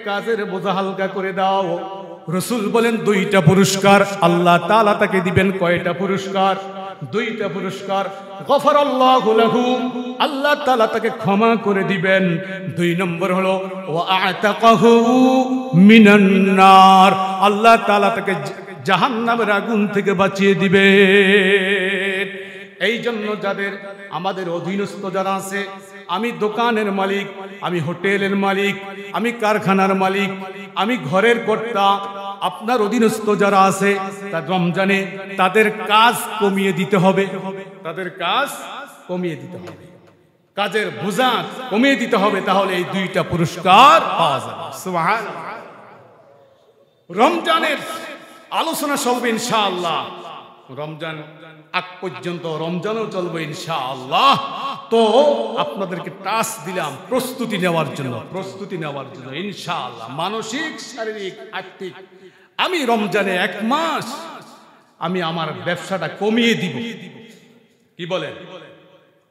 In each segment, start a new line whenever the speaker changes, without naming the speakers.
কাজের বোঝা হালকা করে দাও। রাসূল বলেন দুইটা পুরস্কার আল্লাহ তাআলা তাকে দিবেন। কয়টা পুরস্কার? দুইটা পুরস্কার। গফারাল্লাহু লাহু, আল্লাহ তাআলা তাকে ক্ষমা করে দিবেন। দুই নম্বর হলো ওয়া আতাকাহু মিনান নার, আল্লাহ তাআলা তাকে জাহান্নামের আগুন থেকে বাঁচিয়ে দিবেন। এই জন্য যাদের আমাদের অধীনস্থ যারা আছে, আমি দোকানের মালিক, আমি হোটেলের মালিক, আমি কারখানার মালিক, আমি ঘরের কর্তা, আপনার অধীনস্থ যারা আছে তার রমজানে তাদের কাজ কমিয়ে দিতে হবে। তাদের কাজ কমিয়ে দিতে হবে, কাজের বোঝা কমিয়ে দিতে হবে। তাহলে এই দুইটা পুরস্কার পাওয়া যাবে। সুবহানাল্লাহ। রমজানের আলোচনা চলবে ইনশাআল্লাহ। রমজান আগ পর্যন্ত রমজানও চলবে ইনশাআল্লাহ। তো আপনাদেরকে টাস্ক দিলাম প্রস্তুতি নেওয়ার জন্য, প্রস্তুতি নেওয়ার জন্য ইনশাআল্লাহ, মানসিক, শারীরিক, আর্থিক। আমি রমজানে 1 মাস আমি আমার ব্যবসাটা কমিয়ে দিব। কি বলেন?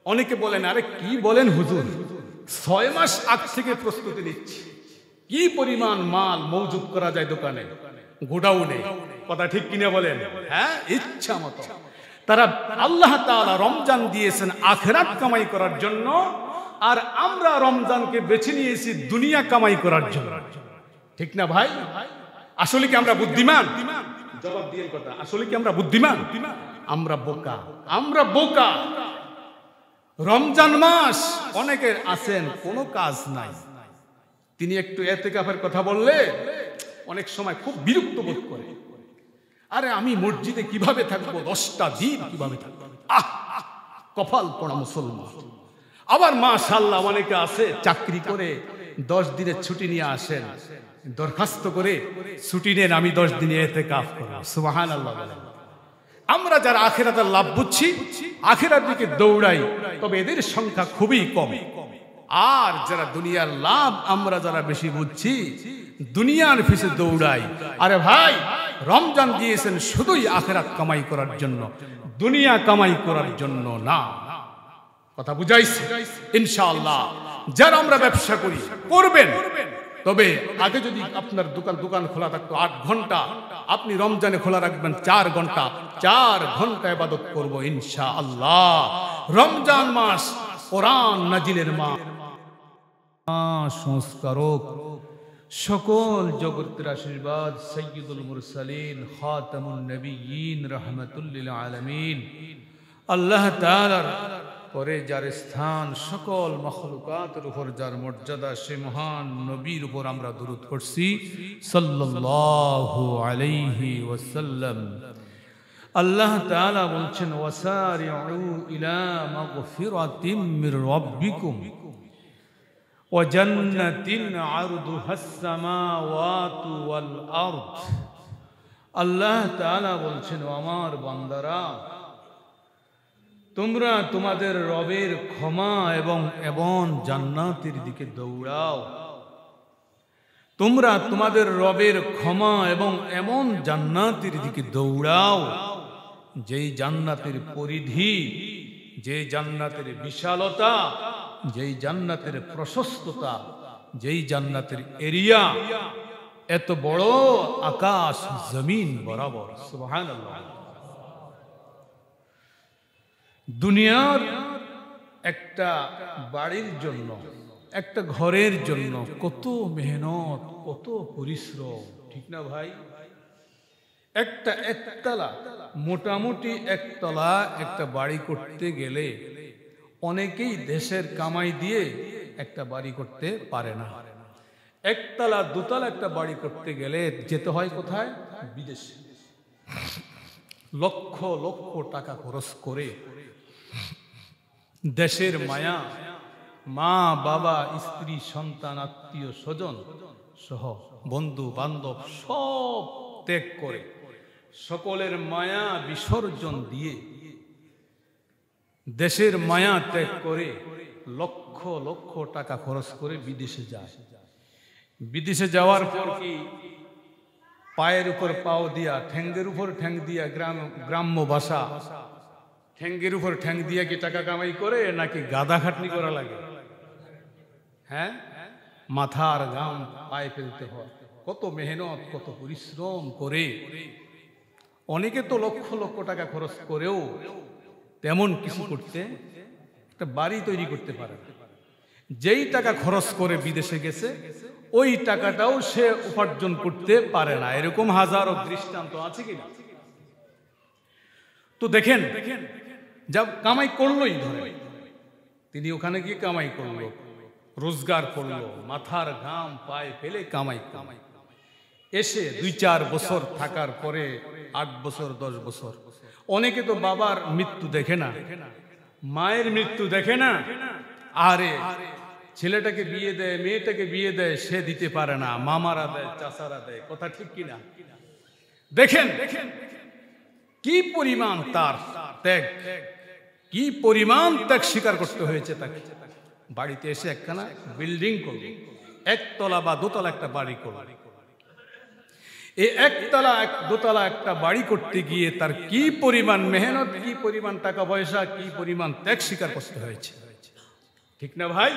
অনেকে বলেন আরে কি বলেন হুজুর, 6 মাস আগ থেকে প্রস্তুতি নিচ্ছি। কি পরিমাণ মাল মজুদ করা যায় দোকানে, গোডাউনে, কথা ঠিক কিনা বলেন? হ্যাঁ, ইচ্ছা মতো। তারা আল্লাহ তাআলা রমজান দিয়েছেন আখিরাত কামাই করার জন্য, আর আমরা রমজানকে বেছে নিয়েছি দুনিয়া কামাই করার জন্য। ঠিক না ভাই? আসলে কি আমরা বুদ্ধিমান? জবাব দিয়ে কথা, আসলে কি আমরা বুদ্ধিমান? আমরা বোকা, আমরা বোকা। রমজান মাস অনেকের আছেন কোনো কাজ নাই, তিনি একটু ইতিকাফের কথা বললে অনেক সময় খুব বিরক্ত বোধ করে। আরে আমি মসজিদে কিভাবে থাকবো, 10টা দিন কিভাবে থাকবো? কপাল পোড়া মুসলমান। আবার মাশাআল্লাহ অনেকে আছে চাকরি করে 10 দিনের ছুটি নিয়ে আসেন, দরখাস্ত করে ছুটি নেন, আমি 10 দিনে ইতিকাফ করব। সুবহানাল্লাহ। আমরা যারা আখিরাতের লাভ বুঝছি, আখিরাতের দিকে দৌড়াই, তবে এদের সংখ্যা খুবই কম। আর যারা দুনিয়ার লাভ আমরা যারা বেশি বুঝছি, দুনিয়ার পিছে দৌড়াই। আরে ভাই, রমজান দিয়েছেন শুধুই আখিরাত কামাই করার জন্য, দুনিয়া কামাই করার জন্য না। কথা বুঝাইছে ইনশাআল্লাহ। যারা আমরা ব্যবসা করি করবেন, তবে আগে যদি আপনার দোকান খোলা থাকতো 8 ঘন্টা, আপনি রমজানে খোলা রাখবেন 4 ঘন্টা। 4 ঘন্টা ইবাদত করব ইনশাআল্লাহ। রমজান মাস কোরআন নাজিলের মাস, সংস্কারক, সকল জগতের আশীর্বাদ, সাইয়্যিদুল মুরসালিন, খাতামুন নবিয়্যিন, রাহমাতুল লিল আলামিন। আল্লাহ তাআলার পরে যার স্থান, সকল মাখলুকাতের উপর যার মর্যাদা, সে মহান নবীর উপর আমরা দুরূদ পড়ছি সাল্লাল্লাহু আলাইহি ওয়াসাল্লাম। আল্লাহ তাআলা বলছেন ওয়াসারিউ ইলা মাগফিরাতিম মির রাব্বিকুম ওয়া জান্নাতিন আরদুহাস সামাওয়াতু ওয়াল আরদ। আল্লাহ তাআলা বলছেন ও আমার বান্দারা, তোমরা তোমাদের রবের ক্ষমা এবং জান্নাতের দিকে দৌড়াও। তোমরা তোমাদের রবের ক্ষমা এবং এমন জান্নাতের দিকে দৌড়াও, যেই জান্নাতের পরিধি, যেই জান্নাতের বিশালতা, যেই জান্নাতের প্রশস্ততা, যেই জান্নাতের এরিয়া এত বড় আকাশ জমিন বরাবর। সুবহানাল্লাহ। দুনিয়ার একটা বাড়ির জন্য, একটা ঘরের জন্য কত মেহনত, কত পরিশ্রম, ঠিক না ভাই? একতলা, মোটামুটি একতলা একটা বাড়ি করতে গেলে অনেকেই দেশের কামাই দিয়ে একটা বাড়ি করতে পারে না। একতলা দুতলা একটা বাড়ি করতে গেলে যেতে হয় কোথায়? বিদেশে। লক্ষ লক্ষ টাকা খরচ করে দেশের মায়া, মা বাবা, স্ত্রী, সন্তান, আত্মীয় স্বজন সহ বন্ধু বান্ধব সব ত্যাগ করে, সকলের মায়া বিসর্জন দিয়ে, দেশের মায়া ত্যাগ করে লক্ষ লক্ষ টাকা খরচ করে বিদেশে যায়। বিদেশে যাওয়ার পর কি পায়ের উপর পাও দিয়া, ঠ্যাঙ্গের উপর ঠ্যাং দিয়া, গ্রাম্য ভাষা, ঠ্যাঙ্গের উপর ঠ্যাং দিয়া কি টাকা কামাই করে, নাকি গাদা খাটনি করা লাগে? হ্যাঁ, মাথার ঘাম পায়ে ফেলতে হয়, কত মেহনত, কত পরিশ্রম করে। অনেকে তো লক্ষ লক্ষ টাকা খরচ করেও তেমন কিছু করতে, একটা বাড়ি তৈরি করতে পারে না। যেই টাকা খরচ করে বিদেশে গেছে ওই টাকাটাও সে উপার্জন করতে পারে না। এরকম হাজারো দৃষ্টান্ত আছে কিনা? তো দেখেন, যা কামাই করলোই, ধরে তিনি ওখানে গিয়ে কামাই করলো, রোজগার করলো, মাথার ঘাম পায়ে ফেলে কামাই এসে 2-4 বছর থাকার পরে 8 বছর 10 বছর, অনেকে তো বাবার মৃত্যু দেখে না, মায়ের মৃত্যু দেখে না, আরে ছেলেটাকে বিয়ে দেয়, মেয়েটাকে বিয়ে দেয়, সে দিতে পারে না, মামারা দেয়, চাচারা দেয়, কথা ঠিক কিনা? দেখেন কি পরিমাণ তার ত্যাগ, কি পরিমাণ ত্যাগ স্বীকার করতে হয়েছে তাকে। বাড়িতে এসে একখানা বিল্ডিং করল, 1 তলা বা 2 তলা একটা বাড়ি করল। এই 1 তলা 2 তলা একটা বাড়ি করতে গিয়ে তার কি পরিমাণ মেহনত, কি পরিমাণ টাকা পয়সা, কি পরিমাণ ত্যাগ স্বীকার করতে হয়েছে, ঠিক না ভাই?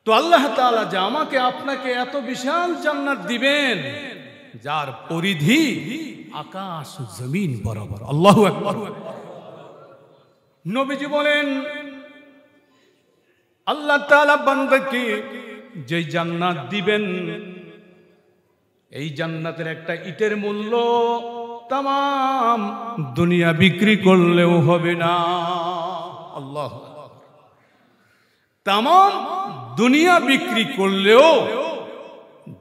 তো আল্লাহ তাআলা যে আমাকে আপনাকে এত বিশাল জান্নাত দিবেন যার পরিধি আকাশ জমিন বরাবর, আল্লাহু আকবার। নবীজি বলেন আল্লাহ তাআলা বান্দাকে যে জান্নাত দিবেন, এই জান্নাতের একটা ইটের মূল্য তামাম দুনিয়া বিক্রি করলেও হবে না। আল্লাহ, তামাম দুনিয়া বিক্রি করলেও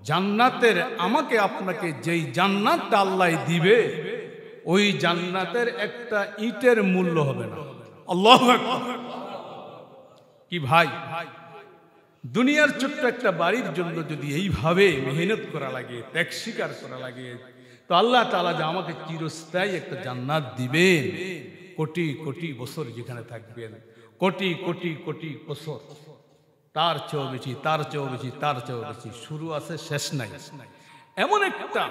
জান্নাতের, আমাকে আপনাকে যেই জান্নাতটা আল্লাহ দিবে ওই জান্নাতের একটা ইটের মূল্য হবে না। আল্লাহু আকবার। কি ভাই, দুনিয়ার ছোট্ট একটা বাড়ির জন্য যদি এইভাবে মেহনত করা লাগে, ত্যাগ স্বীকার করা লাগে, তো আল্লাহ তাআলা যে আমাকে চিরস্থায়ী একটা জান্নাত দিবেন, কোটি কোটি বছর যেখানে থাকবেন, কোটি কোটি কোটি বছর, তার চেয়েও বেশি, তার চেয়েও বেশি, তার চেয়েও বেশি, শুরু আছে শেষ নাই, এমন একটা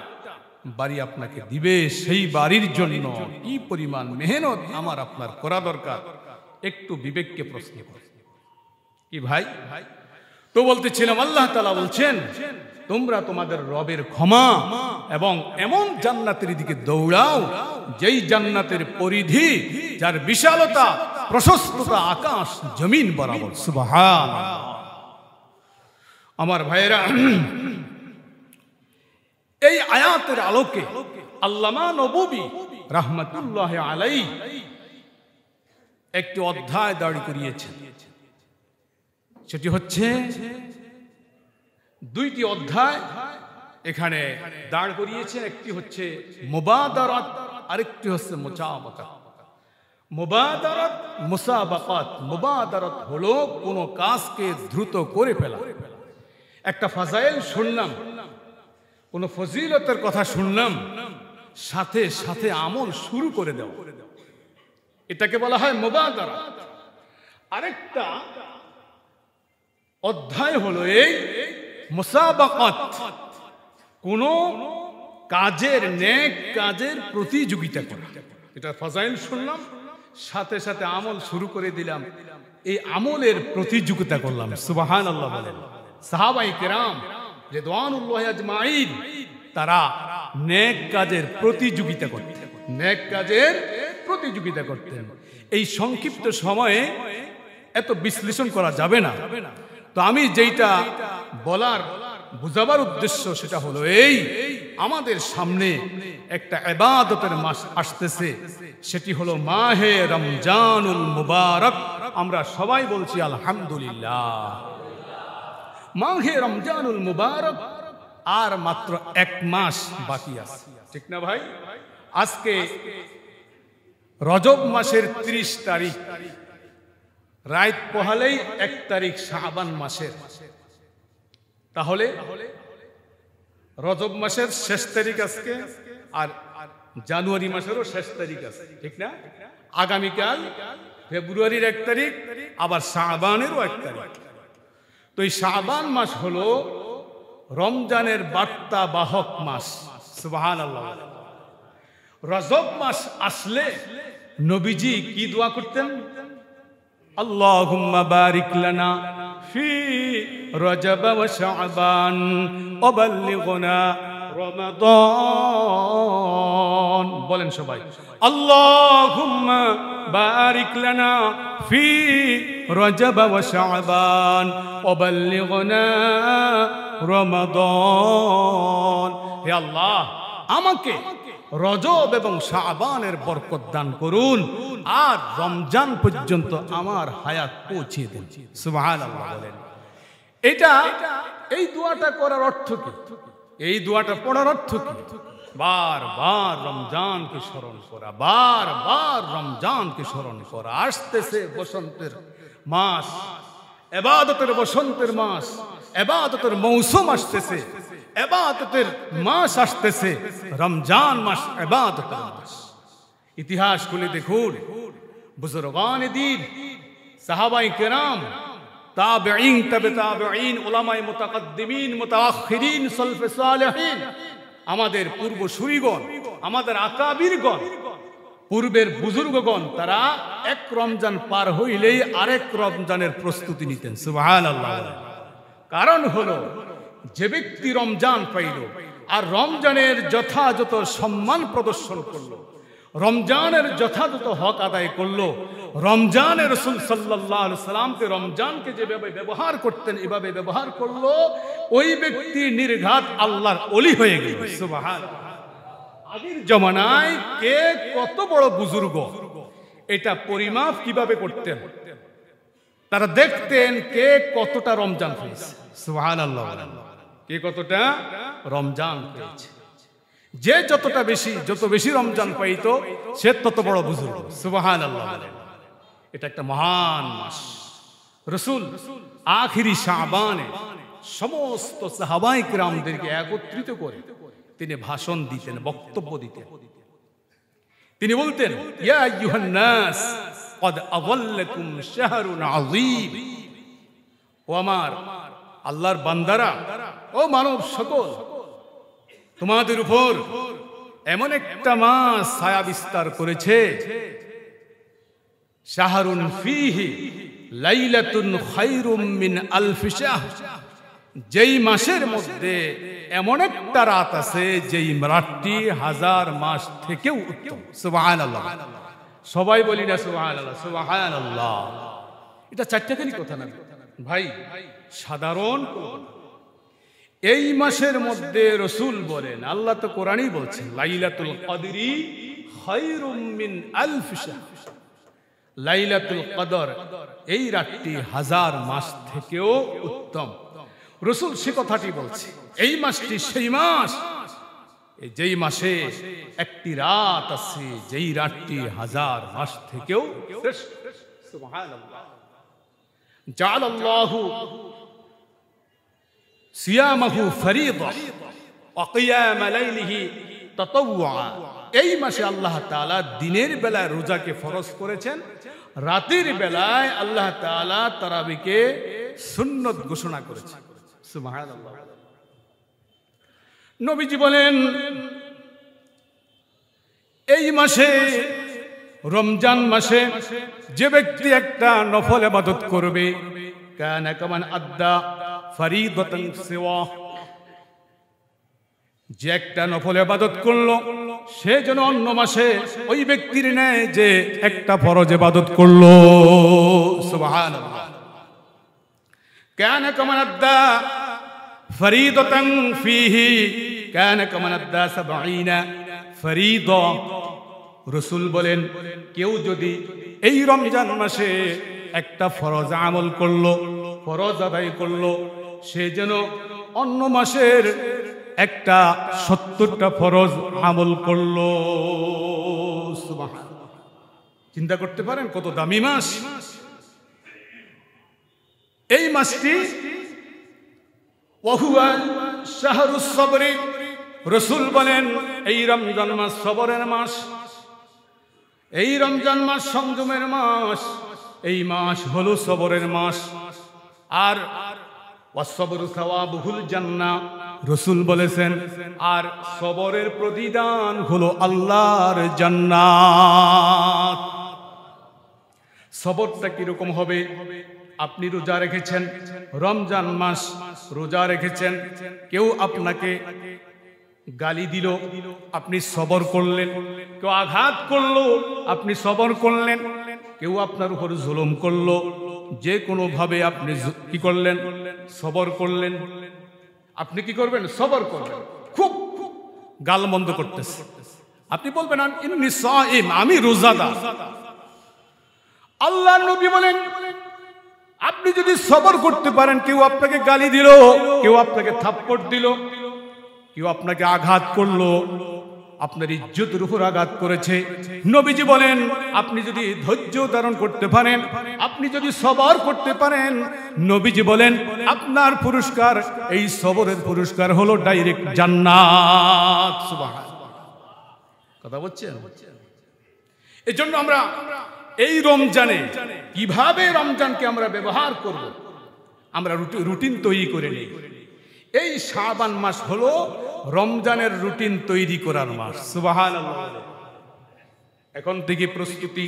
বাড়ি আপনাকে দিবে। সেই বাড়ির জন্য কি পরিমাণ মেহনত আমার আপনার করা দরকার, একটু বিবেককে প্রশ্ন করে। কি ভাই, তো বলতেছিলাম আল্লাহ তাআলা বলছেন তোমরা তোমাদের রবের ক্ষমা এবং এমন জান্নাতের দিকে দৌড়াও যেই জান্নাতের পরিধি, যার বিশালতা প্রশস্ততা আকাশ জমিন বরাবর। সুবহানাল্লাহ। আমার ভাইয়েরা, এই আয়াতের আলোকে আল্লামা নববী রাহমাতুল্লাহি আলাইহি একটি অধ্যায় দাঁড় করিয়েছেন। সেটি হচ্ছে 2টি অধ্যায় এখানে দাঁড় করিয়েছেন। একটি হচ্ছে মুবাদারাত, আরেকটি হচ্ছে মুসাবাকাত। মুবাদারাত, মুসাবাকাত। মুবাদারাত হলো কোনো কাজকে দ্রুত করে ফেলা। একটা ফাজাইল শুনলাম, কোনো ফজিলতের কথা শুনলাম, সাথে সাথে আমল শুরু করে দেওয়া, এটাকে বলা হয় মুবাদারাত। আরেকটা অধ্যায় হলো এই মুসাবাকাত, কোন কাজের, নেক কাজের প্রতিযোগিতা করা। এটা ফাজাইল শুনলাম, সাথে সাথে আমল শুরু করে দিলাম, এই আমলের প্রতিযোগিতা করলাম। সুবহানাল্লাহ বলেন। সাহাবায়ে কেরাম রিদওয়ানুল্লাহি আজমাইন তারা নেক কাজের প্রতিযোগিতা করতেন, নেক কাজের প্রতিযোগিতা করতেন। এই সংক্ষিপ্ত সময়ে এত বিশ্লেষণ করা যাবে না, তো আমি যেইটা বলার বুঝাবার উদ্দেশ্য সেটা হলো এই, আমাদের সামনে একটা ইবাদতের মাস আসতেছে, সেটি হলো মাহে রমজানুল মুবারক। আমরা সবাই বলছি আলহামদুলিল্লাহ। মাহে রমজানুল মুবারক আর মাত্র 1 মাস বাকি আছে, ঠিক না ভাই? আজকে রজব মাসের 30 তারিখ, রাত পোহালেই 1 তারিখ শাবান মাসের। তাহলে রজব মাসের শেষ তারিখ আজকে, আর জানুয়ারি মাসেরও শেষ তারিখ আছে, ঠিক না? আগামীকাল ফেব্রুয়ারির 1 তারিখ, আবার শাবানেরও 1 তারিখ। তো এই শাবান মাস হলো রমজানের বার্তা বাহক মাস। সুবহানাল্লাহ। রজব মাস আসলে নবীজি কি দোয়া করতেন? আল্লাহুম্মা বারিক লানা ফি রজব ওয়া শাবান ওয়া বাল্লিগনা রমাদান। বলেন সবাই, আল্লাহুম্মা বারিক লানা ফি রজব ওয়া শাবান ওয়া বাল্লিগনা রমাদান। হে আল্লাহ, আমাকে রজব এবং শাবানের বরকত দান করুন আর রমজান পর্যন্ত আমার হায়াত পৌঁছে দেন। সুবহানাল্লাহ। বলেন, এই দোয়াটা করার অর্থ কি? এই দোয়াটা পড়ার অর্থ কি? বারবার রমজানকে স্মরণ করা, বারবার রমজানকে স্মরণ করা। আসতেছে বসন্তের মাস, ইবাদতের বসন্তের মাস, ইবাদতের মৌসুম আসতেছে, ইবাদতের মাস আসতেছে, রমজান মাস ইবাদতের মাস। ইতিহাস খুলে দেখুন, বুজুর্গান দ্বীন, সাহাবায়ে কেরাম, তাবেঈন, তাবে তাবেঈন, উলামায়ে মুতাকাদ্দিমিন, মুতাআখিরিন, সালফে সালেহিন, আমাদের পূর্বসূরিগণ, আমাদের আকাবিরগণ, পূর্বের বুজুর্গগণ, তারা এক রমজান পার হইলেই আরেক রমজানের প্রস্তুতি নিতেন। সুবহানাল্লাহ। কারণ হলো, যে ব্যক্তি রমজান পাইল আর রমজানের যথাযথ সম্মান প্রদর্শন করলো, রমজানের যথাযথ হক আদায় করলো, রমজানের রাসূল সাল্লাল্লাহু আলাইহি সাল্লামকে রমজানকে যেভাবে ব্যবহার করতেন এভাবে ব্যবহার করলো, ওই ব্যক্তি নির্ঘাত আল্লাহর ওলি হয়ে গেল। সুবহানাল্লাহ। আগের জমানায় কে কত বড় বুজুর্গ এটা পরিমাপ কিভাবে করতেন? তারা দেখতেন কে কতটা রমজান পেয়েছে। সুবহানাল্লাহ। কে কতটা রমজান পেয়েছে। যে যত বেশি রমজান পাইতো সে তত বড় বুজুর্গ। সুবহানাল্লাহ। এটা একটা মহান মাস। রাসূল আখিরি শাবানে সমস্ত সাহাবায়ে কিরামদেরকে একত্রিত করে তিনি ভাষণ দিতেন, বক্তব্য দিতেন। তিনি বলতেন, ইয়া আইয়ুহান নাস ক্বাদ আযাল্লাকুম শাহরুন আযীম। ও আমার আল্লাহর বান্দারা, ও মানব সকল, তোমাদের উপর এমন একটা মাস ছায়া বিস্তার করেছে, শাহরুন ফীহি লাইলাতুন খায়রুম মিন আলফি শাহর, যেই মাসের মধ্যে এমন একটা রাত আছে যেই রাতটি হাজার মাস থেকেও উত্তম। সুবহানাল্লাহ। সবাই বলি না সুবহানাল্লাহ, সুবহানাল্লাহ। এটা চারটাখানি কথা না ভাই, সাধারণ। এই মাসের মধ্যে রাসূল বলেন, আল্লাহ তো কোরআনেই বলছেন, লাইলাতুল কদরি খায়রুম মিন আলফি শাহর, লাইলাতুল কদর এই রাতটি হাজার মাস থেকেও উত্তম। রাসূল সে কথাটি বলছে। এই মাসটি সেই মাস যেই মাসে একটি রাত আছে যেই রাতটি হাজার মাস থেকেও শ্রেষ্ঠ। সুবহানাল্লাহ। জাআলাল্লাহু সিয়ামাহু ফরিদা ওয়া কিয়াম লাইলিহি তাতাওয়া। এই মাসে আল্লাহ তাআলা দিনের বেলায় রোজাকে ফরজ করেছেন, রাতের বেলায় আল্লাহ তাআলা তারাবিকে সুন্নত ঘোষণা করেছেন। সুবহানাল্লাহ। নবীজি বলেন, এই মাসে রমজান মাসে যে ব্যক্তি একটা নফল ইবাদত করবে, কানা কামান আদ্দা ফরিদাতান সিওয়া, যে একটা নফল ইবাদত করলো সে যেন অন্য মাসে ওই ব্যক্তির ন্যায় যে একটা ফরজ ইবাদত করলো। সুবহানাল্লাহ। কানা কামান আদ্দা ফরিদাতান ফীহি কানা কামান আদ্দা 70 ফরিদা। রাসূল বলেন, কেউ যদি এই রমজান মাসে একটা ফরজ আমল করলো, ফরজ আদায় করলো, সে যেন অন্য মাসের একটা 70টা ফরজ আমল করলো। সুবহানাল্লাহ। চিন্তা করতে পারেন কত দামি মাস এই মাসটি। ওয়াহুয়া শাহরুস সবরি। রাসূল বলেন, এই রমজান মাস সবরের মাস, এই রমজান মাস সংযমের মাস, এই মাস হলো সবরের মাস। আর ওয়াসবরু সাওয়াবুল জান্নাহ, রাসূল বলেছেন, আর সবরের প্রতিদান হলো আল্লাহর জান্নাত। সবরটা কিরকম হবে? আপনি রোজা রেখেছেন, রমজান মাস রোজা রেখেছেন, কেউ আপনাকে গালি দিল, আপনি সবর করলেন, কেউ আঘাত করলো, আপনি সবর করলেন, কেউ আপনার উপর জুলুম করলো, যে কোনো ভাবে আপনি কি করলেন? সবর করলেন। আপনি কি করবেন? সবর করবেন। খুব গালমন্দ করতেছে, আপনি বলবেন ইন্নী সাইম, আমি রোজাদার। আল্লাহর নবী বলেন আপনি যদি সবর করতে পারেন, কেউ আপনাকে গালি দিল, কেউ আপনাকে থাপ্পড় দিল, কেউ আপনাকে আঘাত করলো, আপনার ইজ্জতের উপর আঘাত করেছে, নবীজি বলেন আপনি যদি ধৈর্য ধারণ করতে পারেন, আপনি যদি সবর করতে পারেন, নবীজি বলেন আপনার পুরস্কার, এই সবরের পুরস্কার হলো ডাইরেক্ট জান্নাত। সুবহানাল্লাহ, কথা বলছেন? এজন্য আমরা এই রমজানে কিভাবে রমজানকে আমরা ব্যবহার করব, আমরা রুটিন তৈরি করে নিই। এই শাবান মাস হলো রমজানের রুটিন তৈরি করার মাস। সুবহানাল্লাহ। এখন থেকে প্রস্তুতি।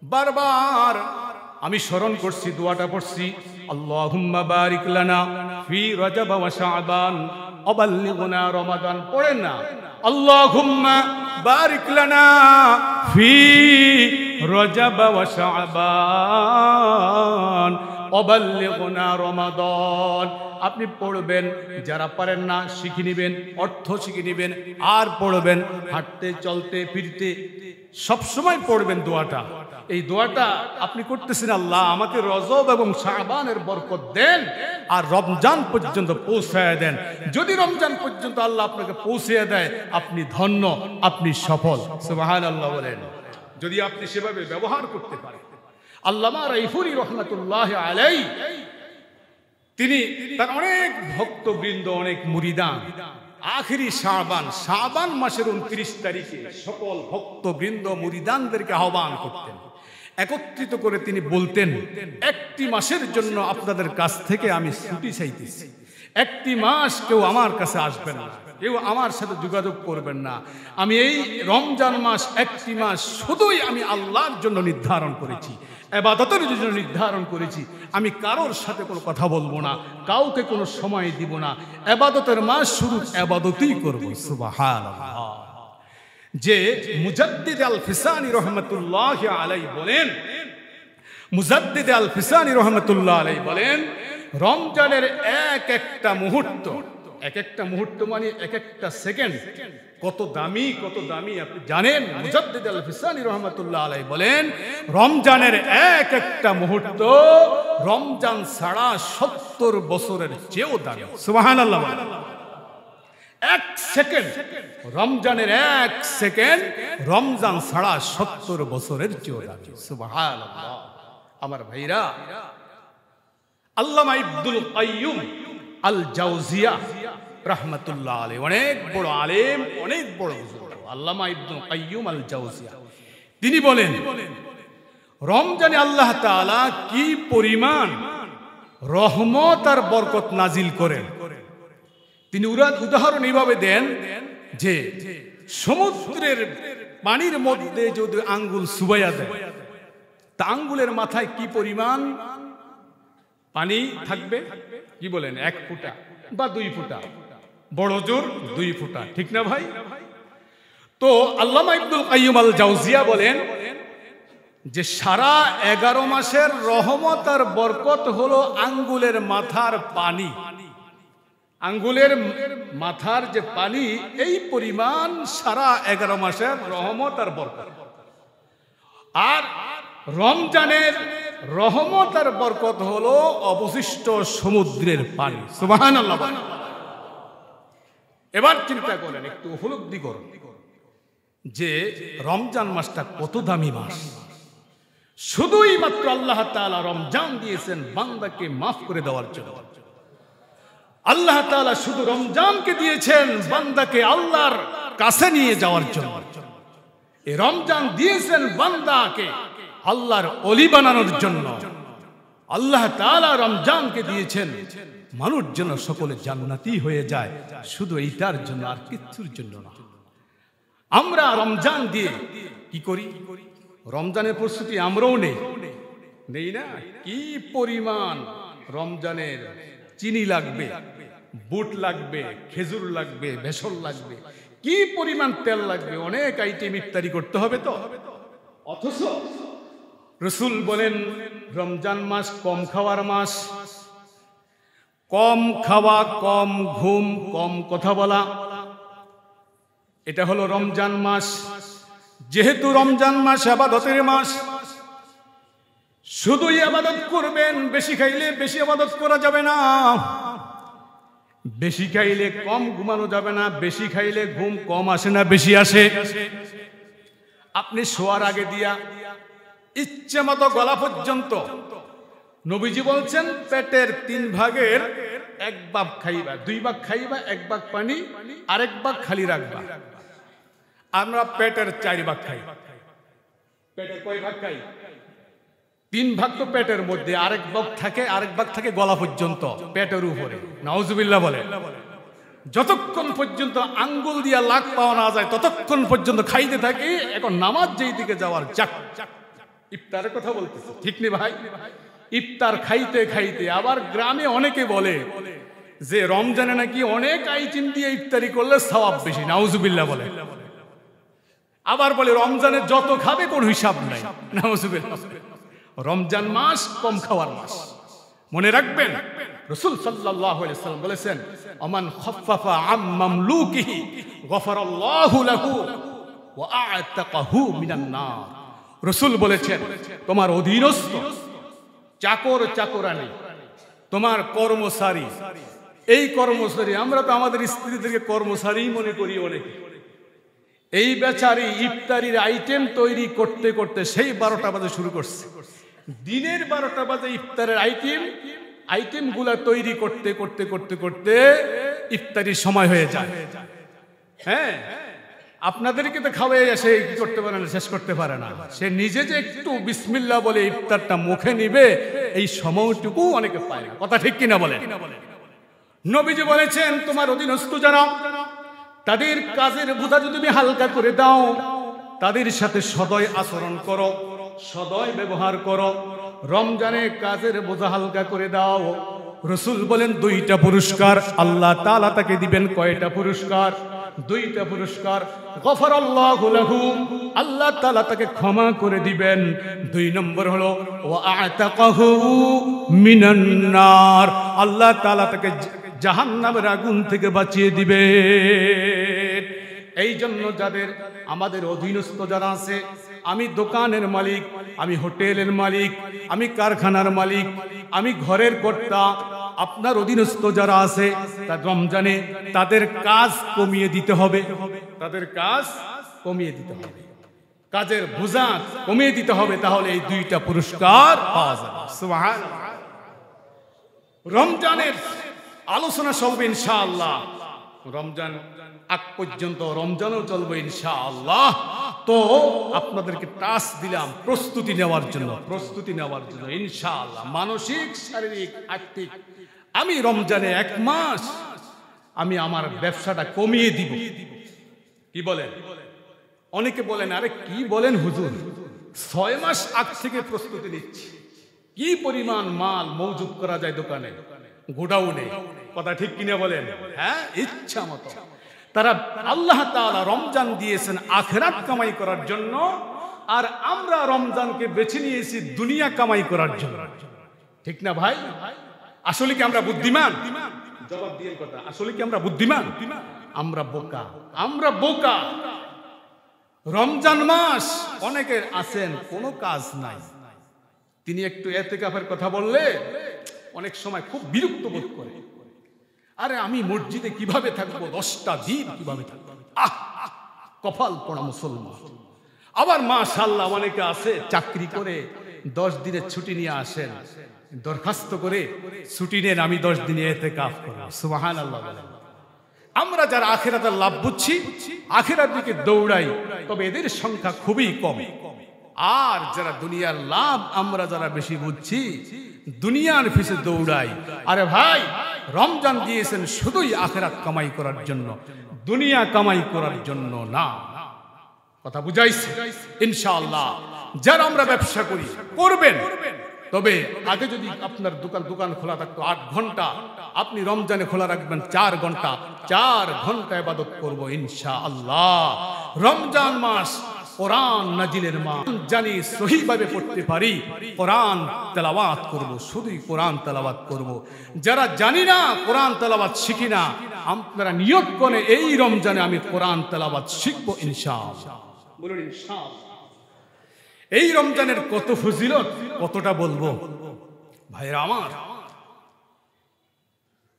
বারবার আমি স্মরণ করছি, দোয়াটা পড়ছি, আল্লাহুম্মা বারিক লানা ফি রজব ওয়া শাবান ওয়া বাল্লিগনা রমাদান। পড়েন না, আল্লাহুম্মা বারিক লানা ফি রজব ওয়া শাবান ওয়া বাল্লিগনা রমাদান। আপনি পড়বেন, যারা পারেন না শিখে নেবেন, অর্থ শিখে নেবেন, আর পড়বেন, হাঁটতে চলতে ফিরতে সবসময় পড়বেন দোয়াটা। এই দোয়াটা আপনি করতেছেন, আল্লাহ আমাকে রজব এবং শাবানের বরকত দেন আর রমজান পর্যন্ত পৌঁছায় দেন। যদি রমজান পর্যন্ত আল্লাহ আপনাকে পৌঁছে দেয়, আপনি ধন্য, আপনি সফল। সুবহানাল্লাহ বলেন। যদি আপনি সেভাবে ব্যবহার করতে পারেন। আল্লামা রাইফুরি রহমাতুল্লাহ আলাইহি তিনি তার অনেক ভক্তবৃন্দ, অনেক মুরিদান আখিরি শাবান মাসের 29 তারিখে সকল ভক্তবৃন্দ মুরিদানদেরকে আহ্বান করতেন, একত্রিত করে তিনি বলতেন, একটি মাসের জন্য আপনাদের কাছ থেকে আমি ছুটি চাইতেছি, একটি মাস কেউ আমার কাছে আসবেন না, কেউ আমার সাথে যোগাযোগ করবেন না। আমি এই রমজান মাস একটি মাস শুধুই আমি আল্লাহর জন্য নির্ধারণ করেছি, ইবাদতের জন্য নির্ধারণ করেছি। আমি কারোর সাথে কোনো কথা বলবো না, কাউকে কোনো সময় দিব না, ইবাদতের মাস শুধু ইবাদতই করব। সুবহানাল্লাহ। যে মুজাদ্দিদ আল ফিসানি রহমাতুল্লাহ আলাইহি বলেন, মুজাদ্দিদ আল ফিসানি রহমাতুল্লাহ আলাইহি বলেন, রমজানের এক একটা মুহূর্ত, এক একটা মুহূর্ত মানে এক একটা সেকেন্ড কত দামি, কত দামি আপনি জানেন? মুজাদ্দিদ আল ফিসানি রহমাতুল্লাহ আলাইহি বলেন, রমজানের এক একটা মুহূর্ত রমজান ছাড়া 70 বছরের চেয়েও দামি। সুবহানাল্লাহ। এক সেকেন্ড, রমজানের এক সেকেন্ড রমজান ছাড়া 70 বছরের চেয়েও দামি। সুবহানাল্লাহ। আমার ভাইরা, আল্লামা ইবনুল কাইয়্যুম আল জাওজিয়া রাহমাতুল্লাহ আলাইহি অনেক বড় আলেম, অনেক বড় বুজুর্গ, আল্লামা ইবনুল কাইয়্যুম আল জাওজিয়া, তিনি বলেন রমজানে আল্লাহ তাআলা কি পরিমাণ রহমত আর বরকত নাজিল করেন। তিনি উদাহরণ এইভাবে দেন যে সমুদ্রের পানির মধ্যে যদি আঙ্গুল চুবাইয়া দেয়, তা আঙ্গুলের মাথায় কি পরিমাণ পানি থাকবে? কি বলেন? 1 ফুটা বা 2 ফুটা, বড় জোর 2 ফুটা, ঠিক না ভাই? তো আল্লামা ইবনুল কাইয়্যুম আল জাওজিয়া বলেন যে সারা 11 মাসের রহমত আর বরকত হলো আঙ্গুলের মাথার পানি। আঙ্গুলের মাথার যে পানি, এই পরিমাণ সারা 11 মাসের রহমত আর বরকত। আর রমজানের রহমত আর বরকত হলো অবশিষ্ট সমুদ্রের পানি। সুবহানাল্লাহ। এবার চিন্তা করেন, একটু উপলব্ধি করুন যে রমজান মাসটা কত দামি মাস। শুধুই মাত্র আল্লাহ তাআলা রমজান দিয়েছেন বান্দাকে মাফ করে দেওয়ার জন্য। আল্লাহ তাআলা শুধু রমজানকে দিয়েছেন বান্দাকে আল্লাহর কাছে নিয়ে যাওয়ার জন্য। এই রমজান দিয়েছেন বান্দাকে আল্লাহর ওলি বানানোর জন্য। আল্লাহ তাআলা রমজানকে দিয়েছেন মানুষ যেন সকলে জান্নাতি হয়ে যায়, শুধু এইটার জন্য, আর কিচ্ছুর জন্য না। আমরা রমজান দিয়ে কি করি? রমজানের প্রস্তুতি আমরাও নেই, নেই না? কি পরিমাণ রমজানের চিনি লাগবে, বুট লাগবে, খেজুর লাগবে, বেসন লাগবে, কি পরিমাণ তেল লাগবে, অনেক আইটেম ইফতারি করতে হবে তো। অথচ রাসূল বলেন রমজান মাস কম খাওয়ার মাস। কম খাওয়া, কম ঘুম, কম কথা বলা, এটা হলো রমজান মাস। যেহেতু রমজান মাস ইবাদতের মাস, শুধুই ইবাদত করবেন। বেশি খাইলে বেশি ইবাদত করা যাবে না, বেশি খাইলে কম ঘুমানো যাবে না, বেশি খাইলে ঘুম কম আসে না, বেশি আসে। আপনি শোয়ার আগে দিয়া ইচ্ছে মতো গলা পর্যন্ত, নবীজি বলছেন পেটের 3 ভাগের 1 ভাগ খাইবা, 2 ভাগ খাইবা, 1 ভাগ পানি, আরেক ভাগ খালি রাখবা। আমরা পেটের 4 ভাগ খাই। পেটের কয় ভাগ খাই? 3 ভাগ তো পেটের মধ্যে, আরেক ভাগ থাকে গলা পর্যন্ত, পেটের উপরে। নাউজুবিল্লাহ বলে। যতক্ষণ পর্যন্ত আঙ্গুল দিয়া লাগ পাওয়া না যায় ততক্ষণ পর্যন্ত খাইতে থাকি। এখন নামাজ যেই দিকে যাওয়ার, যাক ইফতারের কথা বলতেছে, ঠিক নেই ভাই? ইফতার খাইতে খাইতে আবার গ্রামে অনেকে বলে যে রমজানে নাকি অনেক আইটেম দিয়ে ইফতারি করলে সওয়াব বেশি। নাউজুবিল্লাহ বলে। আবার বলে রমজানে যত খাবে কোনো হিসাব নাই। নাউজুবিল্লাহ। রমজান মাস কম খাওয়ার মাস। মনে রাখবেন রাসূল সাল্লাল্লাহু আলাইহি ওয়াসাল্লাম বলেছেন, আমান খাফফাফা আম মামলুকিহি গফারাল্লাহু লাহু ওয়া আ'তাকাহু মিনান নার। রাসূল বলেছেন, তোমার অধীনস্থ চাকর চাকরানী, তোমার কর্মচারী, এই কর্মচারী, আমরা তো আমাদের স্ত্রীদেরকে কর্মচারী মনে করি অনেকে। এই বেচারি ইফতারির আইটেম তৈরি করতে করতে সেই 12টা বাজে শুরু করছে। দিনের 12টা বাজে ইফতারের আইটেম গুলা তৈরি করতে করতে করতে করতে ইফতারির সময় হয়ে যায়। হ্যাঁ, আপনাদেরকে তো খাওয়াই আসে, কি করতে পারে না, শেষ করতে পারে না। সে নিজে যে একটু বিসমিল্লাহ বলে ইফতারটা মুখে নিবে, এই সময়টুকু অনেকে পায় না। কথা ঠিক কিনা বলেন? নবীজি বলেছেন, তোমার অধীনস্থ যারা, তাদের কাজের বোঝা যদি তুমি হালকা করে দাও, তাদের সাথে সদয় আচরণ করো, সদয় ব্যবহার করো। রমজানে কাজের বোঝা হালকা করে দাও। রাসূল বলেন 2টা পুরস্কার আল্লাহ তাআলা তাকে দিবেন। কয়টা পুরস্কার? 2টা পুরস্কার। গফারাল্লাহু লাহু, আল্লাহ তাআলা তাকে ক্ষমা করে দিবেন। 2 নম্বর হলো ওয়া আ'তাকাহু মিনান নার, আল্লাহ তাআলা তাকে জাহান্নামের আগুন থেকে বাঁচিয়ে দিবে। এই জন্য যাদের, আমাদের অধীনস্থ যারা আছে, আমি দোকানের মালিক, আমি হোটেলের মালিক, আমি কারখানার মালিক, আমি ঘরের কর্তা, আপনার অধীনস্থ যারা আছে, তা রমজানে তাদের কাজ কমিয়ে দিতে হবে। তাদের কাজ কমিয়ে দিতে হবে, কাজের বোঝা কমিয়ে দিতে হবে। তাহলে এই 2টা পুরস্কার পাওয়া যাবে। সুবহানাল্লাহ। রমজানের আলোচনা চলবে ইনশাআল্লাহ। রমজান আগ পর্যন্ত রমজানও চলবে ইনশাআল্লাহ। তো আপনাদেরকে টাস্ক দিলাম প্রস্তুতি নেওয়ার জন্য, ইনশাআল্লাহ। মানসিক, শারীরিক, আর্থিক। আমি রমজানে 1 মাস আমি আমার ব্যবসাটা কমিয়ে দিব। কি বলেন? অনেকে বলেন, আরে কি বলেন হুজুর, 6 মাস আগ থেকে প্রস্তুতি নিচ্ছি। কি পরিমাণ মাল মজুদ করা যায় দোকানে, গোডাউনে। কথা ঠিক কিনা বলেন? হ্যাঁ, ইচ্ছা মতো। তারা, আল্লাহ তাআলা রমজান দিয়েছেন আখিরাত কামাই করার জন্য, আর আমরা রমজানকে বেছে নিয়েছি দুনিয়া কামাই করার জন্য। ঠিক না ভাই? আসলে কি আমরা বুদ্ধিমান? জবাব দিয়ে কথা, আসলে কি আমরা বুদ্ধিমান? আমরা বোকা, আমরা বোকা। রমজান মাস অনেকের আছেন কোনো কাজ নাই, তিনি একটু ইতিকাফের কথা বললে অনেক সময় খুব বিরক্ত বোধ করে। আরে আমি মসজিদে কিভাবে থাকবো, 10টা দিন কিভাবে থাকবো? কপাল পোড়া মুসলমান। আবার মাশাআল্লাহ অনেকে আছে চাকরি করে 10 দিনের ছুটি নিয়ে আসেন, দরখাস্ত করে ছুটি নেন, আমি 10 দিনে ইতিকাফ করব। সুবহানাল্লাহ। আমরা যারা আখিরাতের লাভ বুঝছি, আখিরাতের দিকে দৌড়াই, তবে এদের সংখ্যা খুবই কম। আর যারা দুনিয়ার লাভ আমরা যারা বেশি বুঝছি, দুনিয়ার পিছে দৌড়াই। আরে ভাই, রমজান দিয়েছেন শুধুই আখিরাত কামাই করার জন্য, দুনিয়া কামাই করার জন্য না। কথা বুঝাইছে ইনশাআল্লাহ। যারা আমরা ব্যবসা করি, করবেন, তবে আগে যদি আপনার দোকান খোলা থাকতো 8 ঘন্টা, আপনি রমজানে খোলা রাখবেন 4 ঘন্টা, 4 ঘন্টা ইবাদত করব ইনশাআল্লাহ। রমজান মাস কোরআন নাজিলের মাস, জানি সহিভাবে পড়তে পারি, কোরআন তেলাওয়াত করব, শুধুই কোরআন তেলাওয়াত করব। যারা জানি না, কোরআন তেলাওয়াত শিখি না, আপনারা নিয়ত করে এই রমজানে আমি কোরআন তেলাওয়াত শিখব ইনশাআল্লাহ। বলুন ইনশাআল্লাহ। এই রমজানের কত ফজিলত, কতটা বলবো ভাইরা আমার।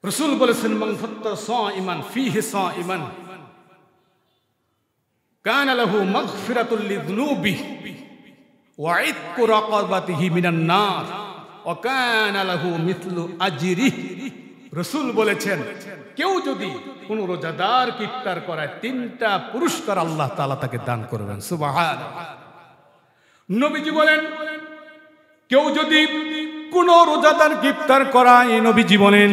রাসূল বলেছেন, মান ফাত্তারা সাইমান ফিহি সাইমান কানা লাহু মাগফিরাতুল লিযুনুবিহি ওয়া ইতকু রাকাবাতিহি মিনান নার ওয়া কানা লাহু মিথলু আজরিহি। রাসূল বলেছেন, কেউ যদি কোন রোজাদার ইফতার করায় 3টা পুরস্কার আল্লাহ তাআলা তাকে দান করবেন। সুবহানাল্লাহ। নবীজি বলেন, কেউ যদি কোন রোজাদার ইফতার করায়, নবীজি বলেন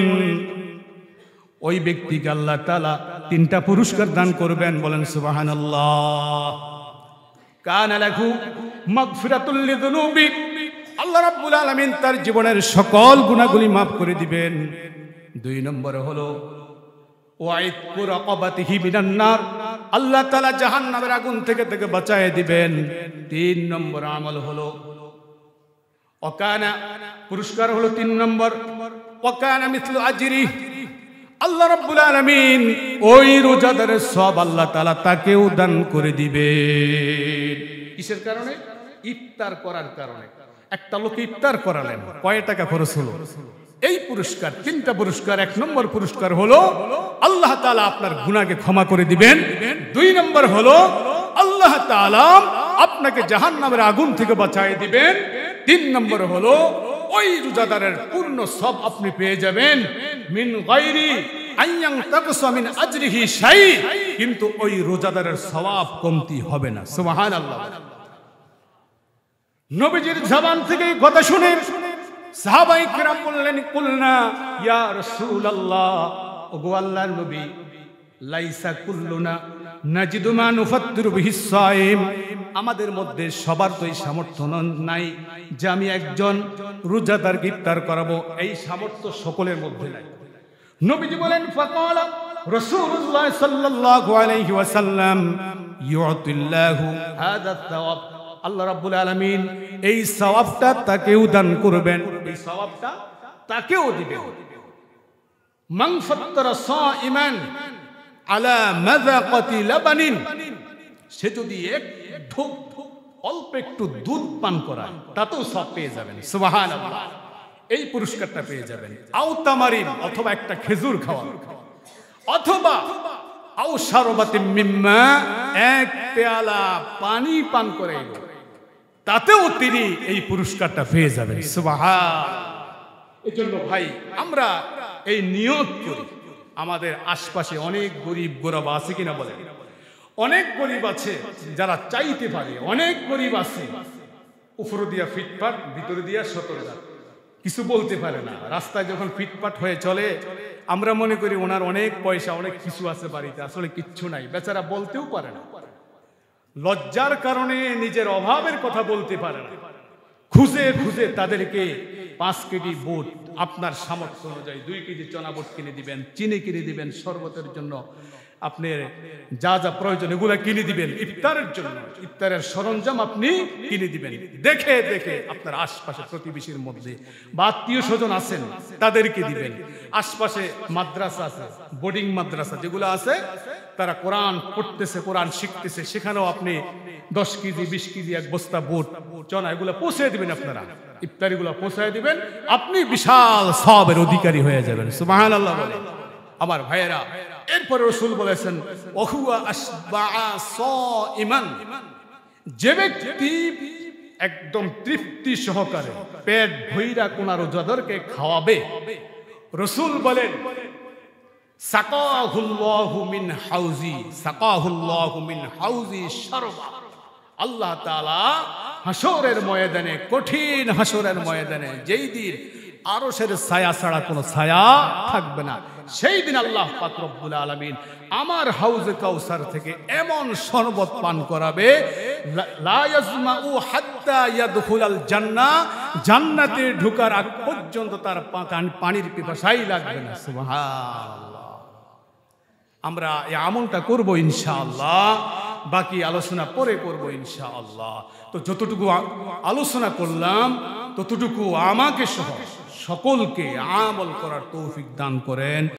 ওই ব্যক্তিকে আল্লাহ তাআলা 3টা পুরস্কার দান করবেন। বলেন সুবহানাল্লাহ। কানা লাহু মাগফিরাতুল লিযুনুবি, আল্লাহ রাব্বুল আলামিন তার জীবনের সকল গুনাহগুলি maaf করে দিবেন। 2 নম্বরে হলো ওয়া ইতকু রাকাবাতিহি মিনান নার, আল্লাহ তাআলা জাহান্নামের আগুন থেকে বাঁচায় দিবেন। 3 নম্বর আমল হলো ওয়াকানা, পুরস্কার হলো 3 নম্বর, ওয়াকানা মিথলু আজরি, আল্লাহ রাব্বুল আলামিন ওই রোজাদারের সব আল্লাহ তাআলা তাকেও দান করে দিবেন। কিসের কারণে? ইফতার করার কারণে। একটা লোক ইফতার করালেন, কয় টাকা খরচ হলো? এই পুরস্কার, 3টা পুরস্কার। 1 নম্বর পুরস্কার হলো আল্লাহ তাআলা আপনার গুনাহকে ক্ষমা করে দিবেন। 2 নম্বর হলো আল্লাহ তাআলা আপনাকে জাহান্নামের আগুন থেকে বাঁচায় দিবেন। 3 নম্বর হলো ওই রোজাদারের পূর্ণ সব আপনি পেয়ে যাবেন, মিন গায়রি আইয়ান তাকসা মিন আজরিহি শাই, কিন্তু ওই রোজাদারের সওয়াব কমতি হবে না। সুবহানাল্লাহ। নবীজির জবান থেকে কথা শুনে সাহাবায়ে কেরাম বললেন, কুলনা ইয়া রাসূলুল্লাহ, ওগো আল্লাহর নবী, লাইসা কুল্লুনা নাজিদু মা নুফাত্তিরু বিহিস সাইম, আমাদের মধ্যে সবার তো এই সামর্থ্য নাই যে আমি একজন রোজাদার ইফতার করাবো, এই সামর্থ্য সকলের মধ্যে নাই। নবীজি বলেন, ফাকালা রাসূলুল্লাহ সাল্লাল্লাহু আলাইহি ওয়াসাল্লাম, ইউতিল্লাহু হাযা সাওয়াব, আল্লাহ রাব্বুল আলামিন এই সওয়াবটা তাকেও দান করবেন, এই সওয়াবটা তাকেও দিবেন। মান ফাত্তারা সাইমান আলা মাযাকাতি লাবানিন, সে যদি এক ঢোক অল্প একটু দুধ পান করায় তাতেও সব পেয়ে যাবেন। সুবহানাল্লাহ। এই পুরস্কারটা পেয়ে যাবেন। আও তামারিন, অথবা একটা খেজুর খাওয়া, অথবা আও শারবাতিম মিম্মা, এক পেয়ালা পানি পান করে তাতেও তিনি এই পুরস্কারটা পেয়ে যাবেন। সুবহানাল্লাহ। এজন্য ভাই আমরা এই নিয়ত করি, আমাদের আশপাশে অনেক গরিব গোরাবা আছে কিনা বলেন? অনেক গরিব আছে যারা চাইতে পারে, অনেক গরিব আছে উপরে দিয়া ফিটপাট, ভিতরে দিয়া সতর্ক, কিছু বলতে পারে না। রাস্তায় যখন ফিটপাট হয়ে চলে আমরা মনে করি ওনার অনেক পয়সা, অনেক কিছু আছে বাড়িতে, আসলে কিচ্ছু নাই, বেচারা বলতেও পারে না, লজ্জার কারণে নিজের অভাবের কথা বলতে পারে না। খুঁজে খুঁজে তাদেরকে 5 কেজি বুট, আপনার সামর্থ্য অনুযায়ী 2 কেজি চনা বুট কিনে দিবেন, চিনি কিনে দিবেন, শরবতের জন্য আপনার যা যা প্রয়োজন এগুলা কিনে দিবেন, ইফতারের জন্য ইফতারের সরঞ্জাম আপনি কিনে দিবেন। দেখে দেখে আপনার আশপাশে প্রতিবেশীর মধ্যে বা আত্মীয় স্বজন আছেন তাদেরকে দিবেন। আশপাশে মাদ্রাসা আছে, বোর্ডিং মাদ্রাসা যেগুলো আছে, তারা কোরআন পড়তেছে, কোরআন শিখতেছে, সেখানেও আপনি 10 কেজি 20 কেজি এক বস্তা বুট চনা এগুলো পৌঁছে দিবেন। আপনারা ইফতারিগুলো পৌঁছে দিবেন, আপনি বিশাল সওয়াবের অধিকারী হয়ে যাবেন। সুবহানাল্লাহ বলে আমার ভাইয়েরা। এরপরে রাসূল বলেছেন, ওহুয়া আসবা সাইমান, যে ব্যক্তি একদম তৃপ্তি সহকারে পেট ভইরা কোন রোজাদারকে খাওয়াবে, রাসূল বলেন সাকাহুল্লাহু মিন হাউজি, সাকাহুল্লাহু মিন হাউজি শারবা, আল্লাহ তাআলা হাসরের ময়দানে, কঠিন হাসরের ময়দানে, যেই দিন আরশের ছায়া ছাড়া কোনো ছায়া থাকবে না, সেই দিন আল্লাহ পাক রব্বুল আলামিন আমার হাউজে কাউসার থেকে এমন শরবত পান করাবে, লা ইয়াজমাউ হাত্তা ইয়াদখুলাল জান্নাহ, জান্নাতে ঢোকার আগ পর্যন্ত তার পানির পিপাসাই লাগবে না। সুবহানাল্লাহ। আমরা এই আমলটা করব ইনশাআল্লাহ, বাকি আলোচনা পরে করব ইনশাআল্লাহ। তো যতটুকু আলোচনা করলাম ততটুকু আমাকে সহ সকলকে আমল করার তৌফিক দান করেন।